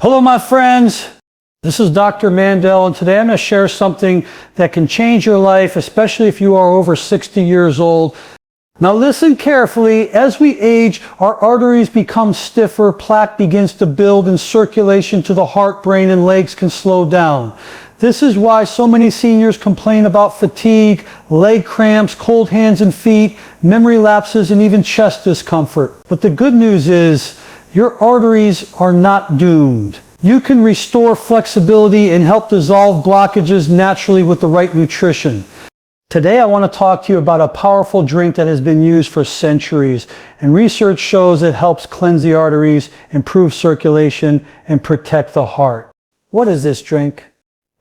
Hello my friends, this is Dr. Mandell, and today I'm going to share something that can change your life, especially if you are over 60 years old. Now listen carefully. As we age, our arteries become stiffer, plaque begins to build, and circulation to the heart, brain, and legs can slow down. This is why so many seniors complain about fatigue, leg cramps, cold hands and feet, memory lapses, and even chest discomfort. But the good news is, your arteries are not doomed. You can restore flexibility and help dissolve blockages naturally with the right nutrition. Today I want to talk to you about a powerful drink that has been used for centuries, and research shows it helps cleanse the arteries, improve circulation, and protect the heart. What is this drink?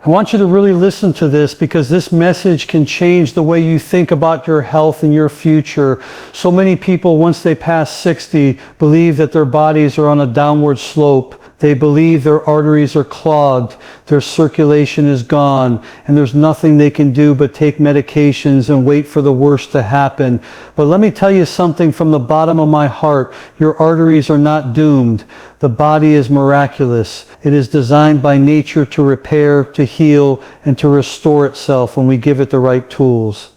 I want you to really listen to this, because this message can change the way you think about your health and your future. So many people, once they pass 60, believe that their bodies are on a downward slope. They believe their arteries are clogged, their circulation is gone, and there's nothing they can do but take medications and wait for the worst to happen. But let me tell you something from the bottom of my heart. Your arteries are not doomed. The body is miraculous. It is designed by nature to repair, to heal, and to restore itself when we give it the right tools.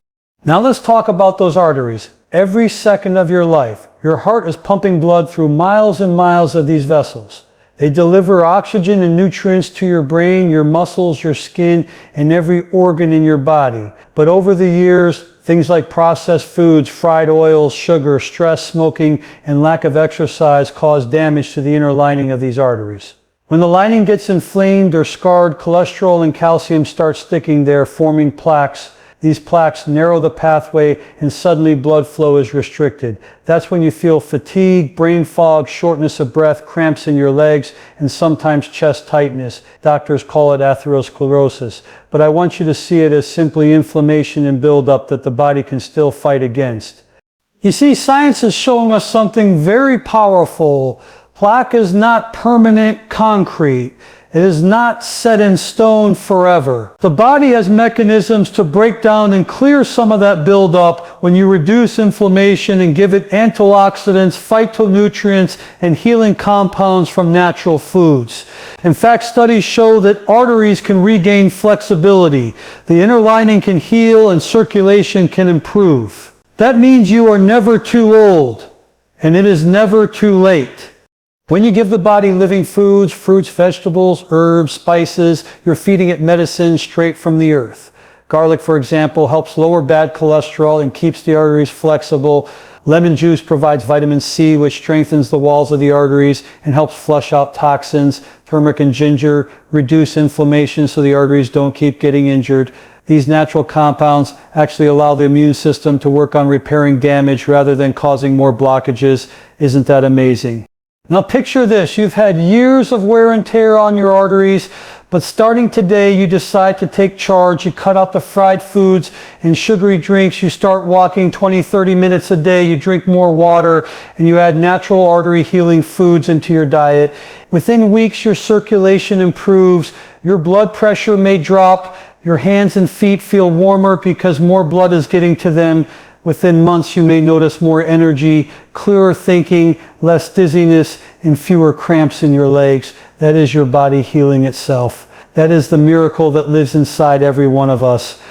Now let's talk about those arteries. Every second of your life, your heart is pumping blood through miles and miles of these vessels. They deliver oxygen and nutrients to your brain, your muscles, your skin, and every organ in your body. But over the years, things like processed foods, fried oils, sugar, stress, smoking, and lack of exercise cause damage to the inner lining of these arteries. When the lining gets inflamed or scarred, cholesterol and calcium start sticking there, forming plaques. These plaques narrow the pathway, and suddenly blood flow is restricted. That's when you feel fatigue, brain fog, shortness of breath, cramps in your legs, and sometimes chest tightness. Doctors call it atherosclerosis. But I want you to see it as simply inflammation and buildup that the body can still fight against. You see, science is showing us something very powerful. Plaque is not permanent concrete. It is not set in stone forever. The body has mechanisms to break down and clear some of that buildup when you reduce inflammation and give it antioxidants, phytonutrients, and healing compounds from natural foods. In fact, studies show that arteries can regain flexibility. The inner lining can heal and circulation can improve. That means you are never too old, and it is never too late. When you give the body living foods, fruits, vegetables, herbs, spices, you're feeding it medicine straight from the earth. Garlic, for example, helps lower bad cholesterol and keeps the arteries flexible. Lemon juice provides vitamin C, which strengthens the walls of the arteries and helps flush out toxins. Turmeric and ginger reduce inflammation so the arteries don't keep getting injured. These natural compounds actually allow the immune system to work on repairing damage rather than causing more blockages. Isn't that amazing? Now picture this, you've had years of wear and tear on your arteries, but starting today you decide to take charge. You cut out the fried foods and sugary drinks, you start walking 20-30 minutes a day, you drink more water, and you add natural artery healing foods into your diet. Within weeks your circulation improves, your blood pressure may drop, your hands and feet feel warmer because more blood is getting to them. Within months, you may notice more energy, clearer thinking, less dizziness, and fewer cramps in your legs. That is your body healing itself. That is the miracle that lives inside every one of us.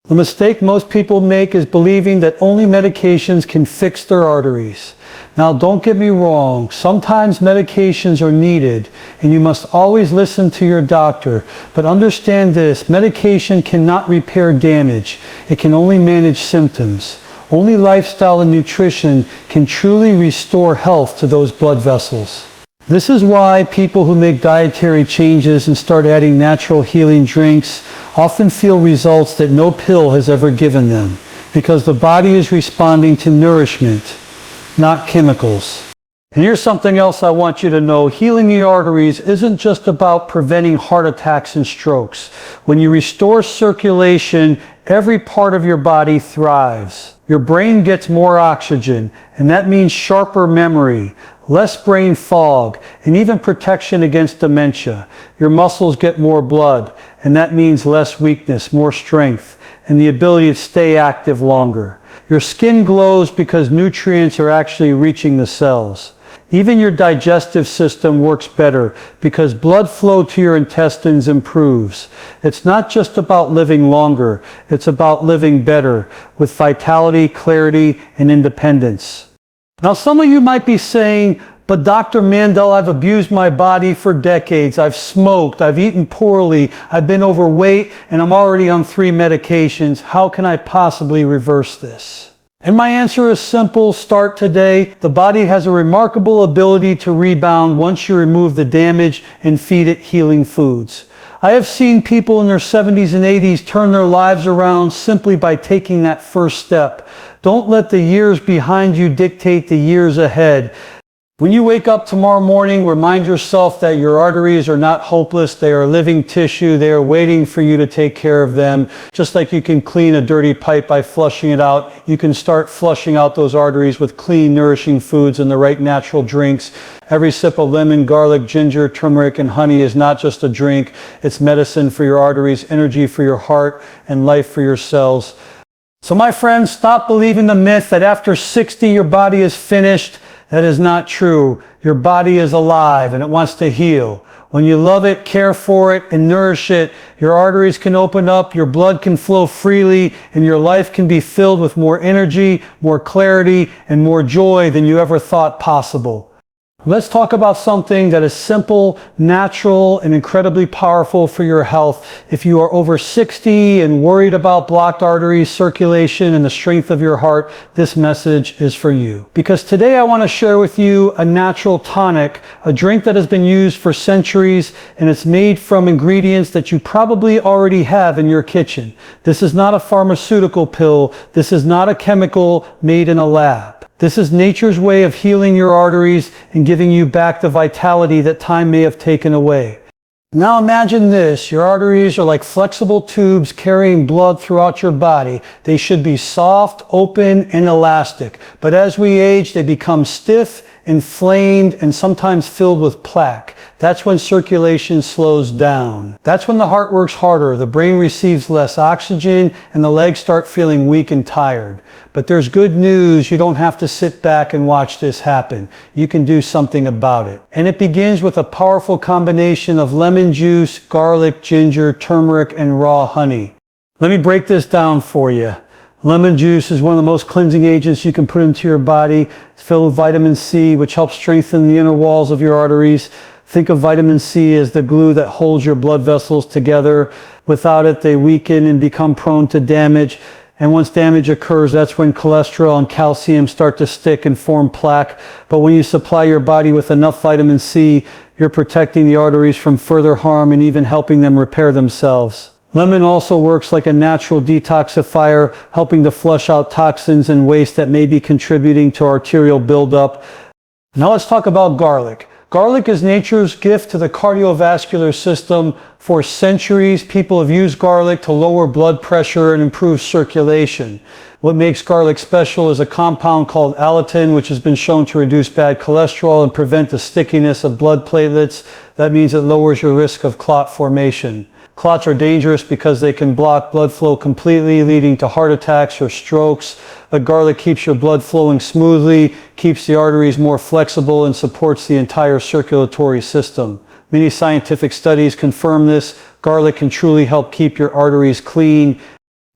The mistake most people make is believing that only medications can fix their arteries. Now, don't get me wrong. Sometimes medications are needed, and you must always listen to your doctor. But understand this, medication cannot repair damage. It can only manage symptoms. Only lifestyle and nutrition can truly restore health to those blood vessels. This is why people who make dietary changes and start adding natural healing drinks often feel results that no pill has ever given them, because the body is responding to nourishment, not chemicals. And here's something else I want you to know. Healing the arteries isn't just about preventing heart attacks and strokes. When you restore circulation, every part of your body thrives. Your brain gets more oxygen, and that means sharper memory, less brain fog, and even protection against dementia. Your muscles get more blood, and that means less weakness, more strength, and the ability to stay active longer. Your skin glows because nutrients are actually reaching the cells. Even your digestive system works better because blood flow to your intestines improves. It's not just about living longer, it's about living better with vitality, clarity, and independence. Now, some of you might be saying, but Dr. Mandell, I've abused my body for decades. I've smoked, I've eaten poorly, I've been overweight, and I'm already on 3 medications. How can I possibly reverse this? And my answer is simple: start today. The body has a remarkable ability to rebound once you remove the damage and feed it healing foods. I have seen people in their 70s and 80s turn their lives around simply by taking that first step. Don't let the years behind you dictate the years ahead. When you wake up tomorrow morning, remind yourself that your arteries are not hopeless. They are living tissue. They are waiting for you to take care of them. Just like you can clean a dirty pipe by flushing it out, you can start flushing out those arteries with clean, nourishing foods and the right natural drinks. Every sip of lemon, garlic, ginger, turmeric, and honey is not just a drink. It's medicine for your arteries, energy for your heart, and life for your cells. So my friends, stop believing the myth that after 60 your body is finished. That is not true. Your body is alive and it wants to heal. When you love it, care for it, and nourish it, your arteries can open up, your blood can flow freely, and your life can be filled with more energy, more clarity, and more joy than you ever thought possible. Let's talk about something that is simple, natural, and incredibly powerful for your health. If you are over 60 and worried about blocked arteries, circulation, and the strength of your heart, this message is for you. Because today I want to share with you a natural tonic, a drink that has been used for centuries, and it's made from ingredients that you probably already have in your kitchen. This is not a pharmaceutical pill. This is not a chemical made in a lab. This is nature's way of healing your arteries and giving you back the vitality that time may have taken away. Now imagine this: your arteries are like flexible tubes carrying blood throughout your body. They should be soft, open, and elastic. But as we age, they become stiff, inflamed, and sometimes filled with plaque. That's when circulation slows down. That's when the heart works harder, the brain receives less oxygen, and the legs start feeling weak and tired. But there's good news. You don't have to sit back and watch this happen. You can do something about it. And it begins with a powerful combination of lemon juice, garlic, ginger, turmeric, and raw honey. Let me break this down for you. Lemon juice is one of the most cleansing agents you can put into your body. It's filled with vitamin C, which helps strengthen the inner walls of your arteries. Think of vitamin C as the glue that holds your blood vessels together. Without it, they weaken and become prone to damage. And once damage occurs, that's when cholesterol and calcium start to stick and form plaque. But when you supply your body with enough vitamin C, you're protecting the arteries from further harm and even helping them repair themselves. Lemon also works like a natural detoxifier, helping to flush out toxins and waste that may be contributing to arterial buildup. Now let's talk about garlic. Garlic is nature's gift to the cardiovascular system. For centuries, people have used garlic to lower blood pressure and improve circulation. What makes garlic special is a compound called allicin, which has been shown to reduce bad cholesterol and prevent the stickiness of blood platelets. That means it lowers your risk of clot formation. Clots are dangerous because they can block blood flow completely, leading to heart attacks or strokes. But garlic keeps your blood flowing smoothly, keeps the arteries more flexible, and supports the entire circulatory system. Many scientific studies confirm this. Garlic can truly help keep your arteries clean.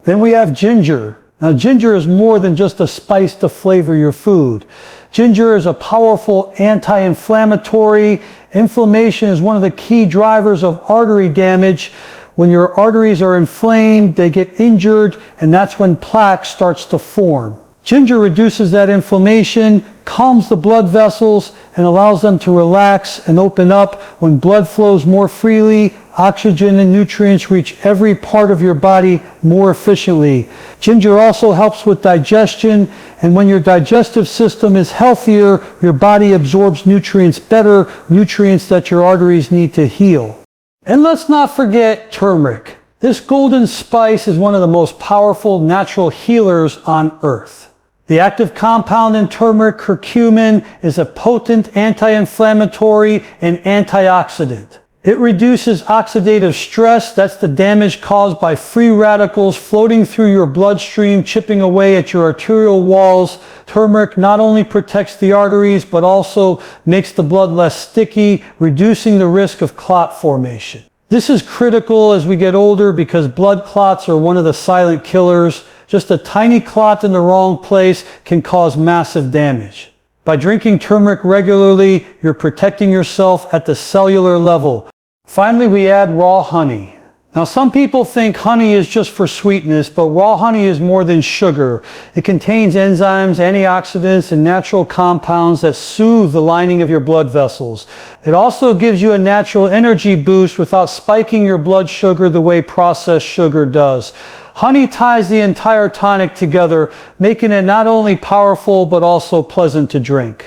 Then we have ginger. Now, ginger is more than just a spice to flavor your food. Ginger is a powerful anti-inflammatory. Inflammation is one of the key drivers of artery damage. When your arteries are inflamed, they get injured, and that's when plaque starts to form. Ginger reduces that inflammation, calms the blood vessels, and allows them to relax and open up. When blood flows more freely, oxygen and nutrients reach every part of your body more efficiently. Ginger also helps with digestion, and when your digestive system is healthier, your body absorbs nutrients better, nutrients that your arteries need to heal. And let's not forget turmeric. This golden spice is one of the most powerful natural healers on earth. The active compound in turmeric, curcumin, is a potent anti-inflammatory and antioxidant. It reduces oxidative stress. That's the damage caused by free radicals floating through your bloodstream, chipping away at your arterial walls. Turmeric not only protects the arteries, but also makes the blood less sticky, reducing the risk of clot formation. This is critical as we get older because blood clots are one of the silent killers. Just a tiny clot in the wrong place can cause massive damage. By drinking turmeric regularly, you're protecting yourself at the cellular level. Finally, we add raw honey. Now, some people think honey is just for sweetness, but raw honey is more than sugar. It contains enzymes, antioxidants, and natural compounds that soothe the lining of your blood vessels. It also gives you a natural energy boost without spiking your blood sugar the way processed sugar does. Honey ties the entire tonic together, making it not only powerful, but also pleasant to drink.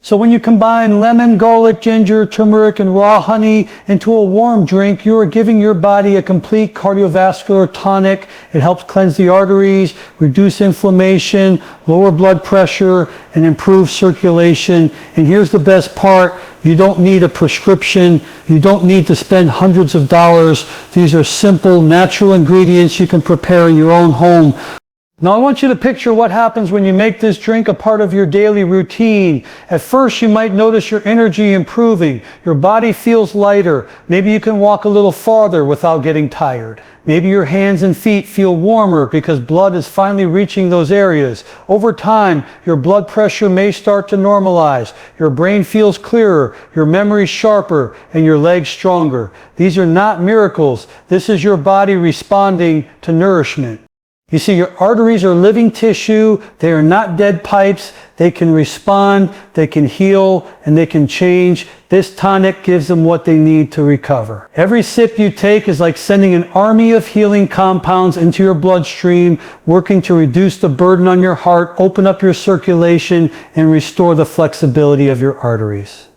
So when you combine lemon, garlic, ginger, turmeric, and raw honey into a warm drink, you are giving your body a complete cardiovascular tonic. It helps cleanse the arteries, reduce inflammation, lower blood pressure, and improve circulation. And here's the best part. You don't need a prescription. You don't need to spend hundreds of dollars. These are simple, natural ingredients you can prepare in your own home. Now I want you to picture what happens when you make this drink a part of your daily routine. At first you might notice your energy improving. Your body feels lighter. Maybe you can walk a little farther without getting tired. Maybe your hands and feet feel warmer because blood is finally reaching those areas. Over time, your blood pressure may start to normalize. Your brain feels clearer, your memory sharper, and your legs stronger. These are not miracles. This is your body responding to nourishment. You see, your arteries are living tissue. They are not dead pipes. They can respond, they can heal, and they can change. This tonic gives them what they need to recover. Every sip you take is like sending an army of healing compounds into your bloodstream, working to reduce the burden on your heart, open up your circulation, and restore the flexibility of your arteries.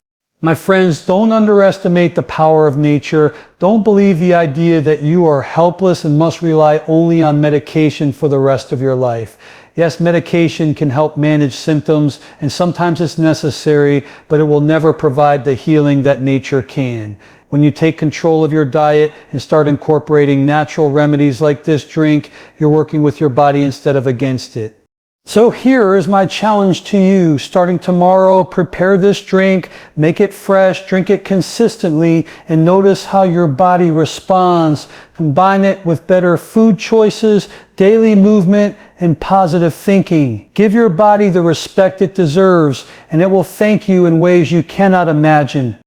My friends, don't underestimate the power of nature. Don't believe the idea that you are helpless and must rely only on medication for the rest of your life. Yes, medication can help manage symptoms, and sometimes it's necessary, but it will never provide the healing that nature can. When you take control of your diet and start incorporating natural remedies like this drink, you're working with your body instead of against it. So here is my challenge to you. Starting tomorrow, prepare this drink, make it fresh, drink it consistently, and notice how your body responds. Combine it with better food choices, daily movement, and positive thinking. Give your body the respect it deserves, and it will thank you in ways you cannot imagine.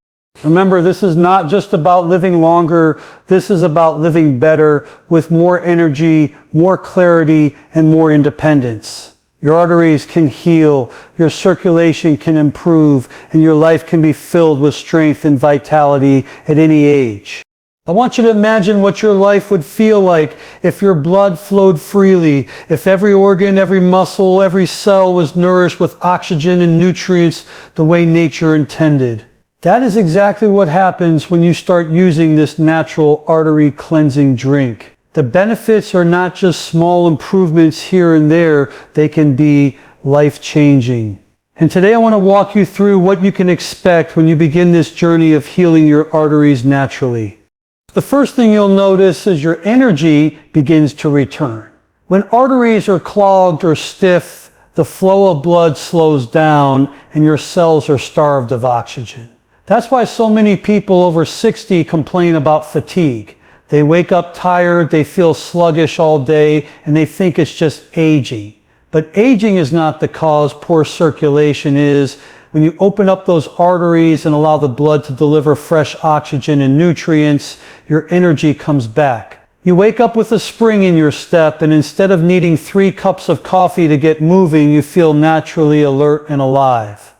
Remember, this is not just about living longer. This is about living better with more energy, more clarity, and more independence. Your arteries can heal, your circulation can improve, and your life can be filled with strength and vitality at any age. I want you to imagine what your life would feel like if your blood flowed freely, if every organ, every muscle, every cell was nourished with oxygen and nutrients the way nature intended. That is exactly what happens when you start using this natural artery cleansing drink. The benefits are not just small improvements here and there, they can be life-changing. And today I want to walk you through what you can expect when you begin this journey of healing your arteries naturally. The first thing you'll notice is your energy begins to return. When arteries are clogged or stiff, the flow of blood slows down and your cells are starved of oxygen. That's why so many people over 60 complain about fatigue. They wake up tired, they feel sluggish all day, and they think it's just aging. But aging is not the cause, poor circulation is. When you open up those arteries and allow the blood to deliver fresh oxygen and nutrients, your energy comes back. You wake up with a spring in your step, and instead of needing 3 cups of coffee to get moving, you feel naturally alert and alive.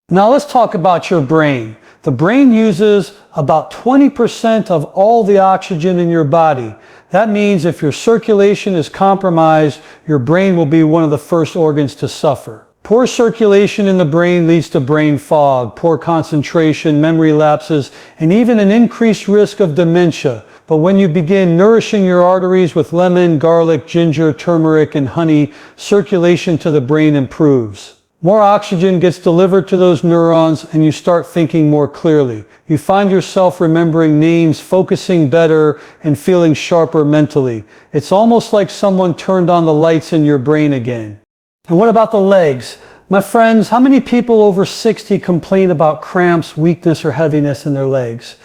Now let's talk about your brain. The brain uses about 20% of all the oxygen in your body. That means if your circulation is compromised, your brain will be one of the first organs to suffer. Poor circulation in the brain leads to brain fog, poor concentration, memory lapses, and even an increased risk of dementia. But when you begin nourishing your arteries with lemon, garlic, ginger, turmeric, and honey, circulation to the brain improves. More oxygen gets delivered to those neurons and you start thinking more clearly. You find yourself remembering names, focusing better, and feeling sharper mentally. It's almost like someone turned on the lights in your brain again. And what about the legs? My friends, how many people over 60 complain about cramps, weakness, or heaviness in their legs?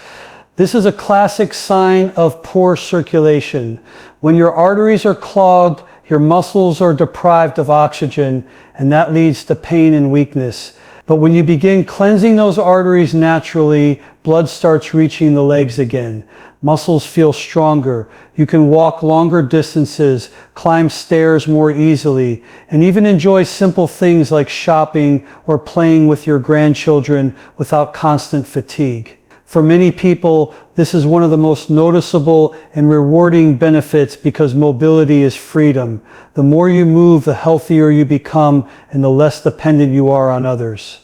This is a classic sign of poor circulation. When your arteries are clogged, your muscles are deprived of oxygen, and that leads to pain and weakness. But when you begin cleansing those arteries naturally, blood starts reaching the legs again. Muscles feel stronger. You can walk longer distances, climb stairs more easily, and even enjoy simple things like shopping or playing with your grandchildren without constant fatigue. For many people, this is one of the most noticeable and rewarding benefits because mobility is freedom. The more you move, the healthier you become and the less dependent you are on others.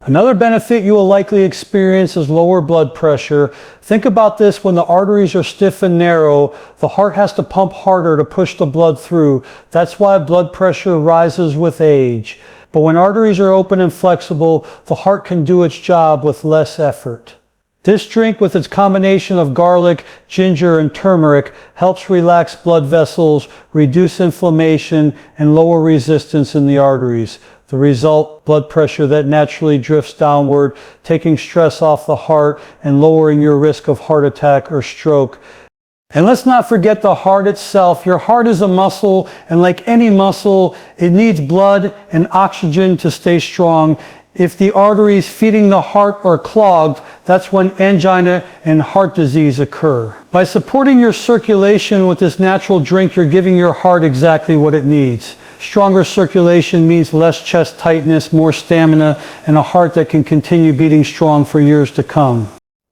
Another benefit you will likely experience is lower blood pressure. Think about this: when the arteries are stiff and narrow, the heart has to pump harder to push the blood through. That's why blood pressure rises with age. But when arteries are open and flexible, the heart can do its job with less effort. This drink, with its combination of garlic, ginger, and turmeric, helps relax blood vessels, reduce inflammation, and lower resistance in the arteries. The result: blood pressure that naturally drifts downward, taking stress off the heart and lowering your risk of heart attack or stroke. And let's not forget the heart itself. Your heart is a muscle, and like any muscle, it needs blood and oxygen to stay strong. If the arteries feeding the heart are clogged, that's when angina and heart disease occur. By supporting your circulation with this natural drink, you're giving your heart exactly what it needs. Stronger circulation means less chest tightness, more stamina, and a heart that can continue beating strong for years to come.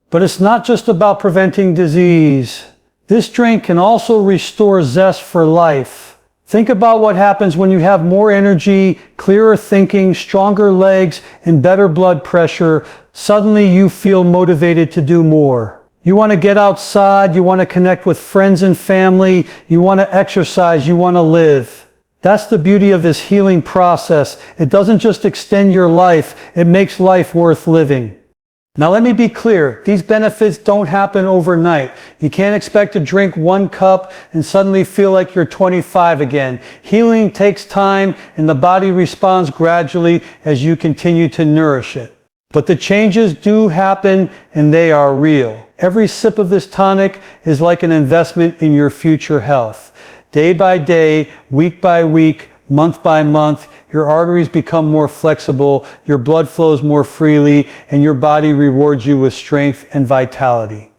But it's not just about preventing disease. This drink can also restore zest for life. Think about what happens when you have more energy, clearer thinking, stronger legs, and better blood pressure. Suddenly you feel motivated to do more. You want to get outside, you want to connect with friends and family, you want to exercise, you want to live. That's the beauty of this healing process. It doesn't just extend your life, it makes life worth living. Now let me be clear, these benefits don't happen overnight. You can't expect to drink 1 cup and suddenly feel like you're 25 again. Healing takes time and the body responds gradually as you continue to nourish it. But the changes do happen and they are real. Every sip of this tonic is like an investment in your future health. Day by day, week by week, month by month, your arteries become more flexible, your blood flows more freely, and your body rewards you with strength and vitality.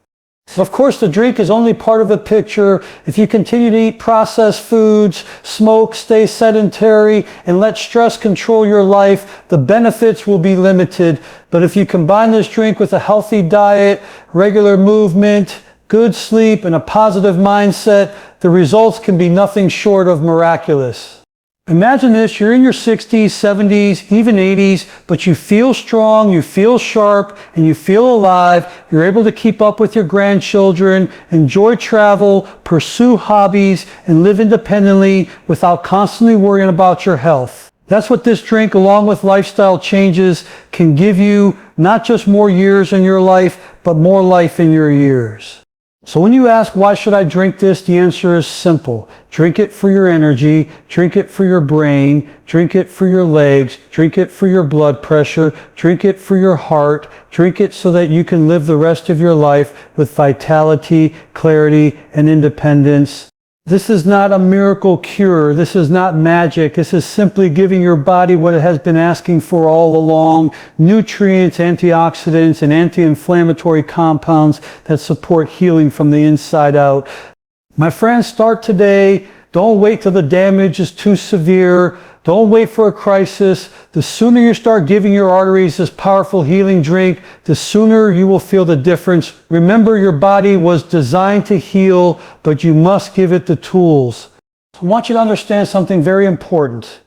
Of course, the drink is only part of the picture. If you continue to eat processed foods, smoke, stay sedentary, and let stress control your life, the benefits will be limited. But if you combine this drink with a healthy diet, regular movement, good sleep, and a positive mindset, the results can be nothing short of miraculous. Imagine this: you're in your 60s, 70s, even 80s, but you feel strong, you feel sharp, and you feel alive. You're able to keep up with your grandchildren, enjoy travel, pursue hobbies, and live independently without constantly worrying about your health. That's what this drink, along with lifestyle changes, can give you: not just more years in your life, but more life in your years. So when you ask, why should I drink this? The answer is simple. Drink it for your energy, drink it for your brain, drink it for your legs, drink it for your blood pressure, drink it for your heart, drink it so that you can live the rest of your life with vitality, clarity, and independence. This is not a miracle cure. This is not magic. This is simply giving your body what it has been asking for all along: nutrients, antioxidants, and anti-inflammatory compounds that support healing from the inside out. My friends, start today. Don't wait till the damage is too severe. Don't wait for a crisis. The sooner you start giving your arteries this powerful healing drink, the sooner you will feel the difference. Remember, your body was designed to heal, but you must give it the tools. I want you to understand something very important.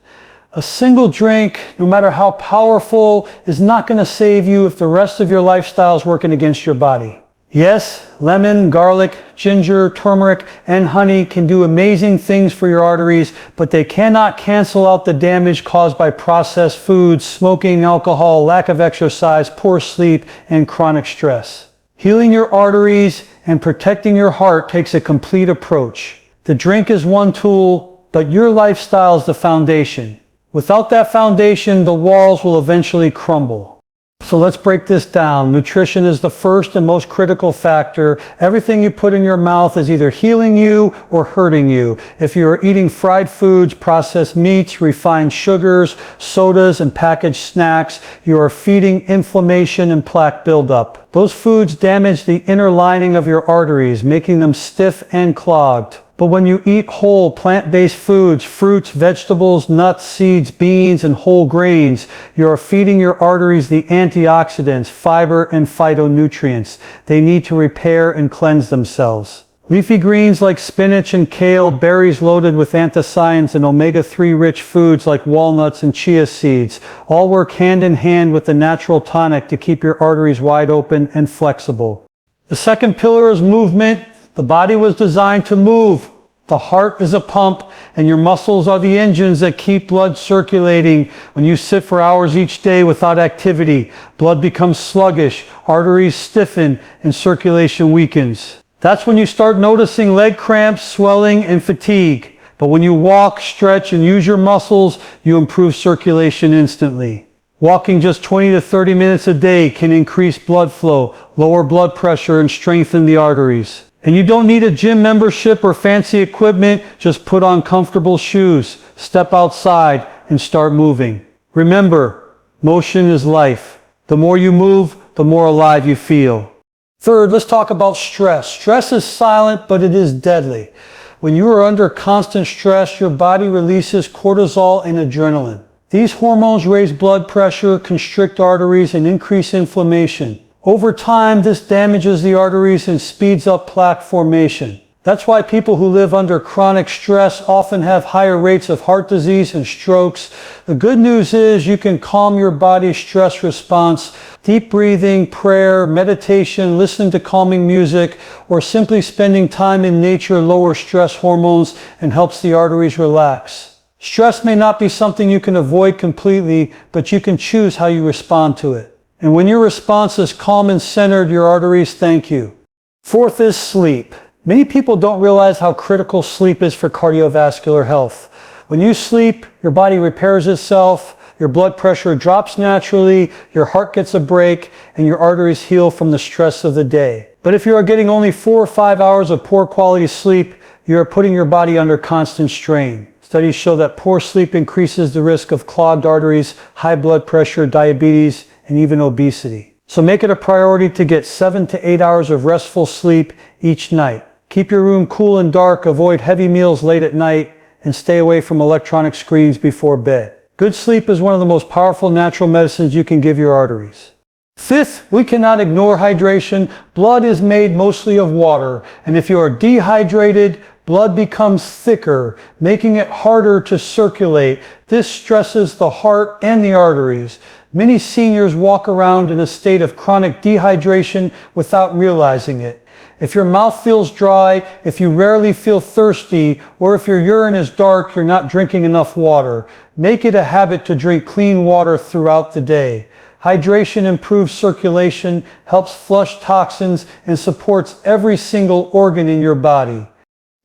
A single drink, no matter how powerful, is not going to save you if the rest of your lifestyle is working against your body. Yes, lemon, garlic, ginger, turmeric, and honey can do amazing things for your arteries, but they cannot cancel out the damage caused by processed foods, smoking, alcohol, lack of exercise, poor sleep, and chronic stress. Healing your arteries and protecting your heart takes a complete approach. The drink is one tool, but your lifestyle is the foundation. Without that foundation, the walls will eventually crumble. So let's break this down. Nutrition is the first and most critical factor. Everything you put in your mouth is either healing you or hurting you. If you are eating fried foods, processed meats, refined sugars, sodas, and packaged snacks, you are feeding inflammation and plaque buildup. Those foods damage the inner lining of your arteries, making them stiff and clogged. But when you eat whole plant-based foods, fruits, vegetables, nuts, seeds, beans, and whole grains, you are feeding your arteries the antioxidants, fiber, and phytonutrients they need to repair and cleanse themselves. Leafy greens like spinach and kale, berries loaded with anthocyanins, and omega-3 rich foods like walnuts and chia seeds all work hand in hand with the natural tonic to keep your arteries wide open and flexible. The second pillar is movement. The body was designed to move. The heart is a pump, and your muscles are the engines that keep blood circulating. When you sit for hours each day without activity, blood becomes sluggish, arteries stiffen, and circulation weakens. That's when you start noticing leg cramps, swelling, and fatigue. But when you walk, stretch, and use your muscles, you improve circulation instantly. Walking just 20 to 30 minutes a day can increase blood flow, lower blood pressure, and strengthen the arteries. And you don't need a gym membership or fancy equipment. Just put on comfortable shoes, step outside, and start moving. Remember, motion is life. The more you move, the more alive you feel. Third, let's talk about stress. Stress is silent, but it is deadly. When you are under constant stress, your body releases cortisol and adrenaline. These hormones raise blood pressure, constrict arteries, and increase inflammation. Over time, this damages the arteries and speeds up plaque formation. That's why people who live under chronic stress often have higher rates of heart disease and strokes. The good news is you can calm your body's stress response. Deep breathing, prayer, meditation, listening to calming music, or simply spending time in nature lowers stress hormones and helps the arteries relax. Stress may not be something you can avoid completely, but you can choose how you respond to it. And when your response is calm and centered, your arteries thank you. Fourth is sleep. Many people don't realize how critical sleep is for cardiovascular health. When you sleep, your body repairs itself, your blood pressure drops naturally, your heart gets a break, and your arteries heal from the stress of the day. But if you are getting only 4 or 5 hours of poor quality sleep, you are putting your body under constant strain. Studies show that poor sleep increases the risk of clogged arteries, high blood pressure, diabetes, and even obesity. So make it a priority to get 7 to 8 hours of restful sleep each night. Keep your room cool and dark, avoid heavy meals late at night, and stay away from electronic screens before bed. Good sleep is one of the most powerful natural medicines you can give your arteries. Fifth, we cannot ignore hydration. Blood is made mostly of water, and if you are dehydrated, blood becomes thicker, making it harder to circulate. This stresses the heart and the arteries. Many seniors walk around in a state of chronic dehydration without realizing it. If your mouth feels dry, if you rarely feel thirsty, or if your urine is dark, you're not drinking enough water. Make it a habit to drink clean water throughout the day. Hydration improves circulation, helps flush toxins, and supports every single organ in your body.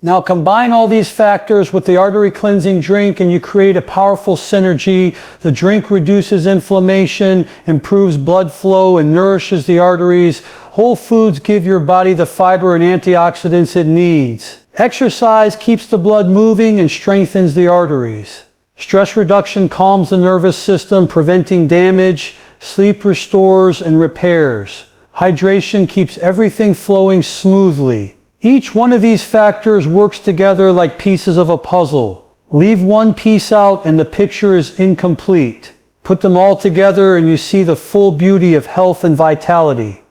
Now combine all these factors with the artery cleansing drink and you create a powerful synergy. The drink reduces inflammation, improves blood flow, and nourishes the arteries. Whole foods give your body the fiber and antioxidants it needs. Exercise keeps the blood moving and strengthens the arteries. Stress reduction calms the nervous system, preventing damage. Sleep restores and repairs. Hydration keeps everything flowing smoothly. Each one of these factors works together like pieces of a puzzle. Leave one piece out and the picture is incomplete. Put them all together and you see the full beauty of health and vitality.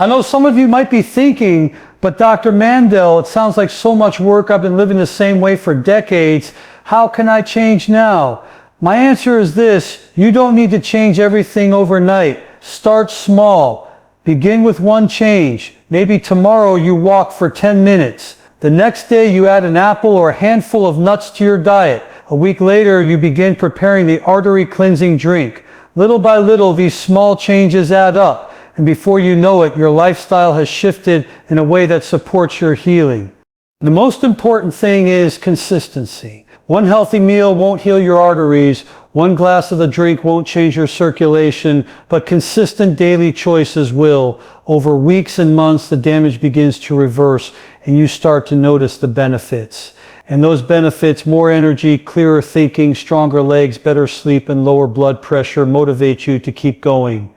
I know some of you might be thinking, but Dr. Mandell, it sounds like so much work. I've been living the same way for decades. How can I change now? My answer is this: you don't need to change everything overnight. Start small. Begin with one change. Maybe tomorrow you walk for 10 minutes. The next day you add an apple or a handful of nuts to your diet. A week later you begin preparing the artery cleansing drink. Little by little these small changes add up, and before you know it, your lifestyle has shifted in a way that supports your healing. The most important thing is consistency. One healthy meal won't heal your arteries. One glass of the drink won't change your circulation, but consistent daily choices will. Over weeks and months, the damage begins to reverse, and you start to notice the benefits. And those benefits, more energy, clearer thinking, stronger legs, better sleep, and lower blood pressure, motivate you to keep going.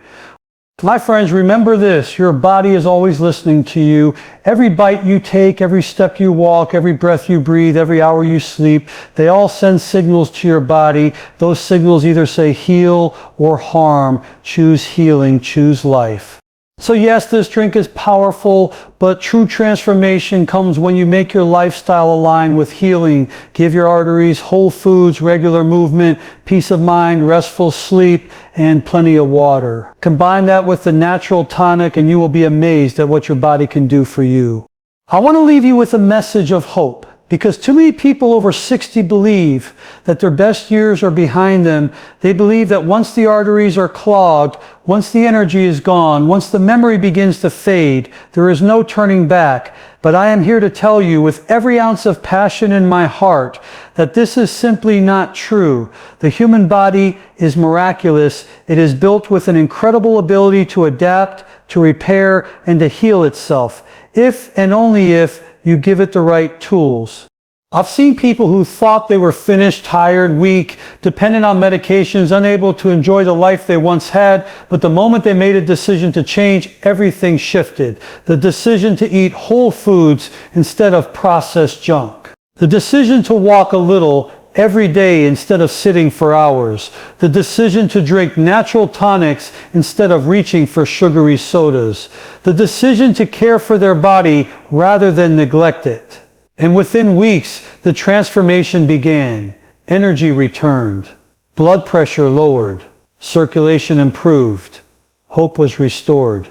My friends, remember this: your body is always listening to you. Every bite you take, every step you walk, every breath you breathe, every hour you sleep, they all send signals to your body. Those signals either say heal or harm. Choose healing, choose life. So yes, this drink is powerful, but true transformation comes when you make your lifestyle align with healing. Give your arteries whole foods, regular movement, peace of mind, restful sleep, and plenty of water. Combine that with the natural tonic and you will be amazed at what your body can do for you. I want to leave you with a message of hope, because too many people over 60 believe that their best years are behind them. They believe that once the arteries are clogged, once the energy is gone, once the memory begins to fade, there is no turning back. But I am here to tell you with every ounce of passion in my heart that this is simply not true. The human body is miraculous. It is built with an incredible ability to adapt, to repair, and to heal itself, if and only if you give it the right tools. I've seen people who thought they were finished, tired, weak, dependent on medications, unable to enjoy the life they once had, but the moment they made a decision to change, everything shifted. The decision to eat whole foods instead of processed junk. The decision to walk a little every day instead of sitting for hours. The decision to drink natural tonics instead of reaching for sugary sodas. The decision to care for their body rather than neglect it. And within weeks, the transformation began. Energy returned. Blood pressure lowered. Circulation improved. Hope was restored.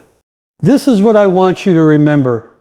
This is what I want you to remember.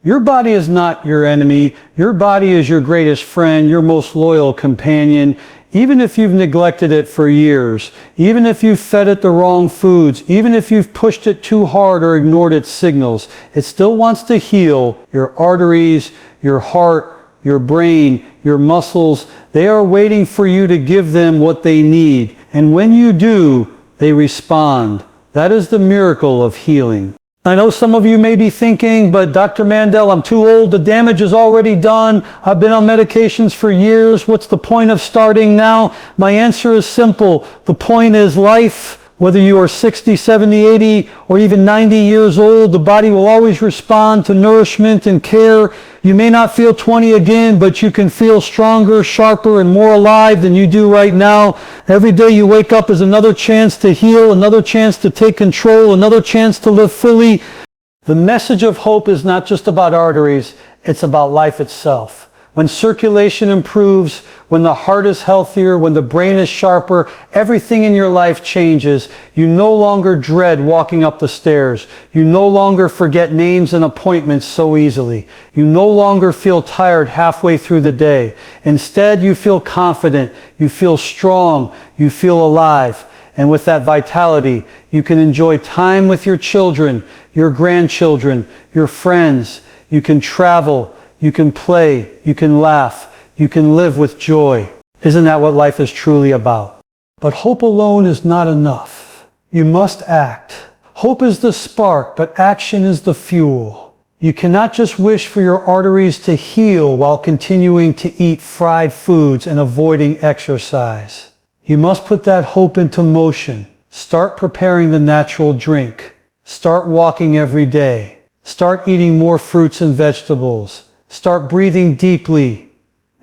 Your body is not your enemy. Your body is your greatest friend, your most loyal companion. Even if you've neglected it for years, even if you've fed it the wrong foods, even if you've pushed it too hard or ignored its signals, it still wants to heal your arteries, your heart, your brain, your muscles. They are waiting for you to give them what they need. And when you do, they respond. That is the miracle of healing. I know some of you may be thinking, but Dr. Mandell, I'm too old. The damage is already done. I've been on medications for years. What's the point of starting now? My answer is simple. The point is life. Whether you are 60, 70, 80, or even 90 years old, the body will always respond to nourishment and care. You may not feel 20 again, but you can feel stronger, sharper, and more alive than you do right now. Every day you wake up is another chance to heal, another chance to take control, another chance to live fully. The message of hope is not just about arteries, it's about life itself. When circulation improves, when the heart is healthier, when the brain is sharper, everything in your life changes. You no longer dread walking up the stairs. You no longer forget names and appointments so easily. You no longer feel tired halfway through the day. Instead, you feel confident. You feel strong. You feel alive. And with that vitality, you can enjoy time with your children, your grandchildren, your friends. You can travel. You can play, you can laugh, you can live with joy. Isn't that what life is truly about? But hope alone is not enough. You must act. Hope is the spark, but action is the fuel. You cannot just wish for your arteries to heal while continuing to eat fried foods and avoiding exercise. You must put that hope into motion. Start preparing the natural drink. Start walking every day. Start eating more fruits and vegetables. Start breathing deeply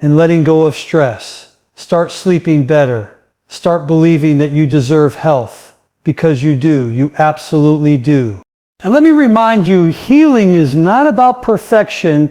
and letting go of stress. Start sleeping better. Start believing that you deserve health, because you do. You absolutely do. And let me remind you, healing is not about perfection.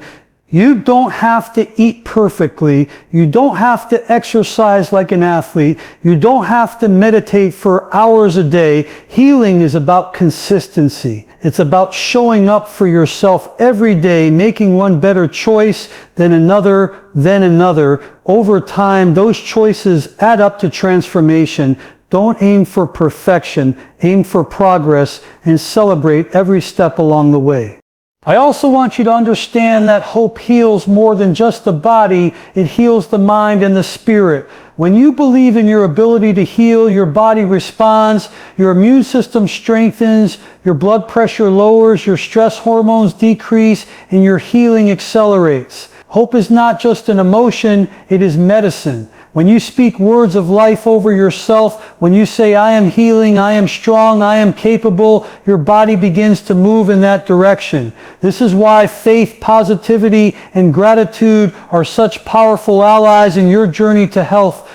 You don't have to eat perfectly. You don't have to exercise like an athlete. You don't have to meditate for hours a day. Healing is about consistency. It's about showing up for yourself every day, making one better choice than another, then another. Over time, those choices add up to transformation. Don't aim for perfection, aim for progress, and celebrate every step along the way. I also want you to understand that hope heals more than just the body, it heals the mind and the spirit. When you believe in your ability to heal, your body responds, your immune system strengthens, your blood pressure lowers, your stress hormones decrease, and your healing accelerates. Hope is not just an emotion, it is medicine. When you speak words of life over yourself, when you say, I am healing, I am strong, I am capable, your body begins to move in that direction. This is why faith, positivity, and gratitude are such powerful allies in your journey to health.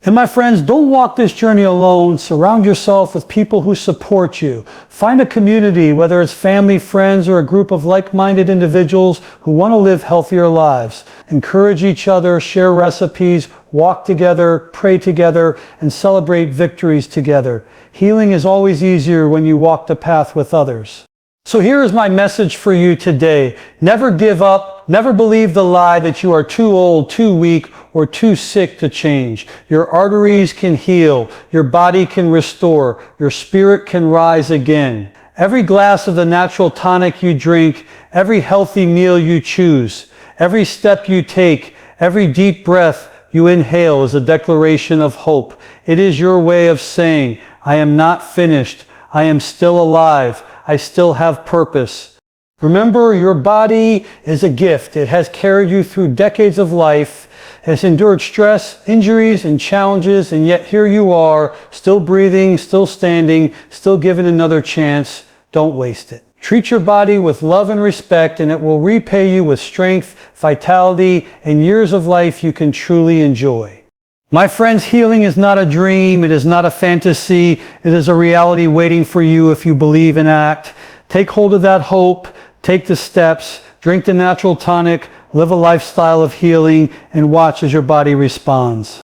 And my friends, don't walk this journey alone. Surround yourself with people who support you. Find a community, whether it's family, friends, or a group of like-minded individuals who want to live healthier lives. Encourage each other, share recipes, walk together, pray together, and celebrate victories together. Healing is always easier when you walk the path with others. So here is my message for you today. Never give up. Never believe the lie that you are too old, too weak, or too sick to change. Your arteries can heal. Your body can restore. Your spirit can rise again. Every glass of the natural tonic you drink, every healthy meal you choose, every step you take, every deep breath you inhale is a declaration of hope. It is your way of saying, I am not finished. I am still alive. I still have purpose. Remember, your body is a gift. It has carried you through decades of life, has endured stress, injuries, and challenges, and yet here you are, still breathing, still standing, still given another chance. Don't waste it. Treat your body with love and respect, and it will repay you with strength, vitality, and years of life you can truly enjoy. My friends, healing is not a dream. It is not a fantasy. It is a reality waiting for you if you believe and act. Take hold of that hope. Take the steps. Drink the natural tonic. Live a lifestyle of healing and watch as your body responds.